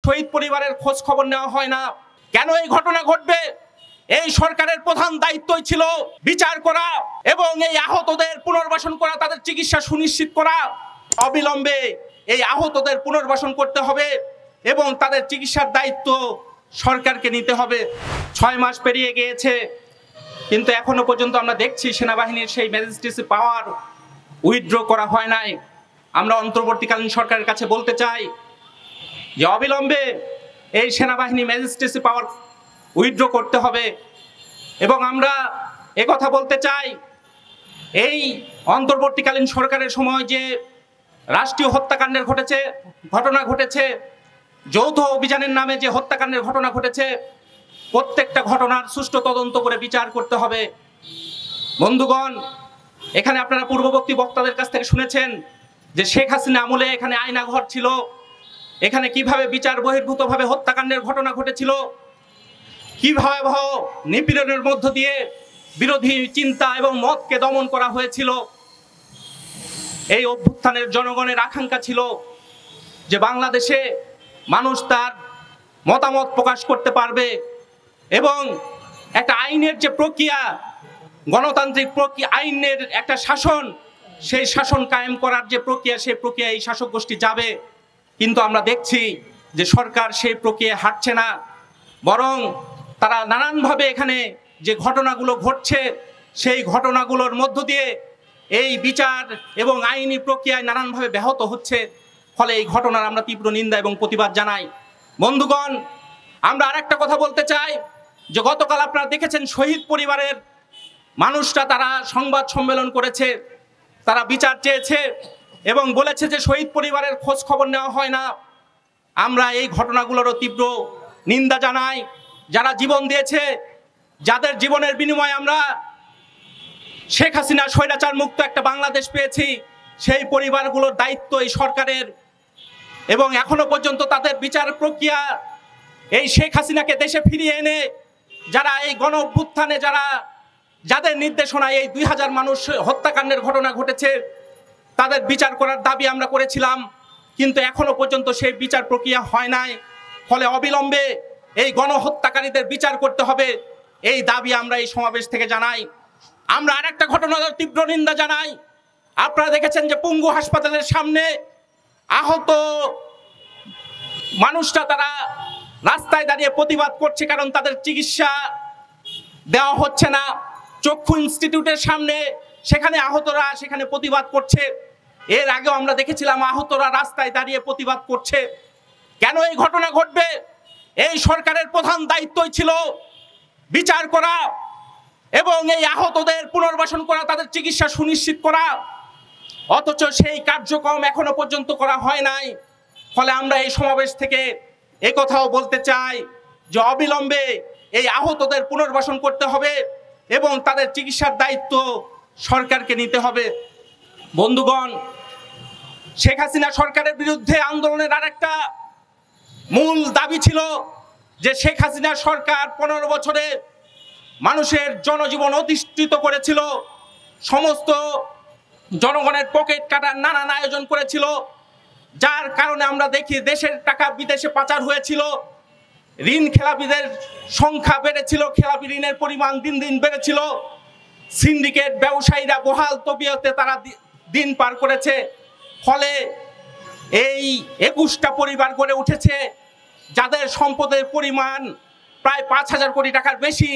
শহীদ পরিবারের খোঁজ খবর নেওয়া হয় না? কেন এই ঘটনা ঘটবে? এই সরকারের প্রধান দায়িত্বই ছিল বিচার করা এবং এই আহতদের পুনর্বাসন করা, তাদের চিকিৎসা সুনিশ্চিত করা। অবিলম্বে এই আহতদের পুনর্বাসন করতে হবে এবং তাদের চিকিৎসার দায়িত্ব সরকারকে নিতে হবে। 6 মাস পেরিয়ে গিয়েছে, কিন্তু এখনো পর্যন্ত আমরা দেখছি সেনাবাহিনীর সেই ম্যাজিস্ট্রেসি পাওয়ার উইথড্র করা হয় নাই। আমরা অন্তর্বর্তীকালীন সরকারের কাছে বলতে চাই যে অবিলম্বে এই সেনাবাহিনী ম্যাজিস্ট্রেসি পাওয়ার উইথড্র করতে হবে। এবং আমরা একথা বলতে চাই, এই অন্তর্বর্তীকালীন সরকারের সময় যে রাষ্ট্রীয় হত্যাকাণ্ডের ঘটনা ঘটেছে, যৌথ অভিযানের নামে যে হত্যাকাণ্ডের ঘটনা ঘটেছে, প্রত্যেকটা ঘটনার সুষ্ঠু তদন্ত করে বিচার করতে হবে। বন্ধুগণ, এখানে আপনারা পূর্ববর্তী বক্তাদের কাছ থেকে শুনেছেন যে শেখ হাসিনা আমলে এখানে আয়নাঘর ছিল, এখানে কিভাবে বিচার বহির্ভূতভাবে হত্যাকাণ্ডের ঘটনা ঘটেছিল, কিভাবে নিপীড়নের মধ্য দিয়ে বিরোধী চিন্তা এবং মতকে দমন করা হয়েছিল। এই অভ্যুত্থানের জনগণের আকাঙ্ক্ষা ছিল যে বাংলাদেশে মানুষ তার মতামত প্রকাশ করতে পারবে এবং একটা আইনের যে প্রক্রিয়া, গণতান্ত্রিক প্রক্রিয়া, আইনের একটা শাসন, সেই শাসন কায়েম করার যে প্রক্রিয়া, সেই প্রক্রিয়া এই শাসক গোষ্ঠী যাবে। কিন্তু আমরা দেখছি যে সরকার সেই প্রক্রিয়ায় হাঁটছে না, বরং তারা নানানভাবে এখানে যে ঘটনাগুলো ঘটছে সেই ঘটনাগুলোর মধ্য দিয়ে এই বিচার এবং আইনি প্রক্রিয়ায় নানানভাবে ব্যাহত হচ্ছে। ফলে এই ঘটনার আমরা তীব্র নিন্দা এবং প্রতিবাদ জানাই। বন্ধুগণ, আমরা আরেকটা কথা বলতে চাই যে গতকাল আপনারা দেখেছেন শহীদ পরিবারের মানুষরা তারা সংবাদ সম্মেলন করেছে, তারা বিচার চেয়েছে এবং বলেছে যে শহীদ পরিবারের খোঁজ খবর নেওয়া হয় না। আমরা এই ঘটনাগুলোরও তীব্র নিন্দা জানাই। যারা জীবন দিয়েছে, যাদের জীবনের বিনিময়ে আমরা শেখ হাসিনা স্বৈরাচার মুক্ত একটা বাংলাদেশ পেয়েছি, সেই পরিবারগুলোর দায়িত্ব এই সরকারের। এবং এখনো পর্যন্ত তাদের বিচার প্রক্রিয়া, এই শেখ হাসিনাকে দেশে ফিরিয়ে এনে যারা এই গণ অভ্যুত্থানে যাদের নির্দেশনায় এই 2000 মানুষ হত্যাকাণ্ডের ঘটনা ঘটেছে, তাদের বিচার করার দাবি আমরা করেছিলাম, কিন্তু এখনো পর্যন্ত সেই বিচার প্রক্রিয়া হয় নাই। ফলে অবিলম্বে এই গণহত্যাকারীদের বিচার করতে হবে, এই দাবি আমরা এই সমাবেশ থেকে জানাই। আমরা আরেকটা ঘটনার তীব্র নিন্দা জানাই। আপনারা দেখেছেন যে পঙ্গু হাসপাতালের সামনে আহত মানুষরা তারা রাস্তায় দাঁড়িয়ে প্রতিবাদ করছে, কারণ তাদের চিকিৎসা দেওয়া হচ্ছে না। চক্ষু ইনস্টিটিউটের সামনে সেখানে আহতরা সেখানে প্রতিবাদ করছে। এর আগেও আমরা দেখেছিলাম আহতরা রাস্তায় দাঁড়িয়ে প্রতিবাদ করছে। কেন এই ঘটনা ঘটবে? এই সরকারের প্রধান দায়িত্বই ছিল বিচার করা এবং এই আহতদের পুনর্বাসন করা, তাদের চিকিৎসা সুনিশ্চিত করা। অথচ সেই কার্যক্রম এখনো পর্যন্ত করা হয় নাই। ফলে আমরা এই সমাবেশ থেকে একথাও বলতে চাই যে অবিলম্বে এই আহতদের পুনর্বাসন করতে হবে এবং তাদের চিকিৎসার দায়িত্ব সরকারকে নিতে হবে। বন্ধুগণ, শেখ হাসিনা সরকারের বিরুদ্ধে আন্দোলনের আরেকটা মূল দাবি ছিল যে শেখ হাসিনা সরকার 15 বছরে মানুষের জনজীবন অতিষ্ঠিত করেছিল, সমস্ত জনগণের পকেট কাটার নানান আয়োজন করেছিল, যার কারণে আমরা দেখি দেশের টাকা বিদেশে পাচার হয়েছিল, ঋণ খেলাপিদের সংখ্যা বেড়েছিল, খেলাপি ঋণের পরিমাণ দিন দিন বেড়েছিল, সিন্ডিকেট ব্যবসায়ীরা বহাল তবিয়তে তারা দিন পার করেছে। ফলে এই 21টা পরিবার গড়ে উঠেছে যাদের সম্পদের পরিমাণ প্রায় 5000 কোটি টাকার বেশি।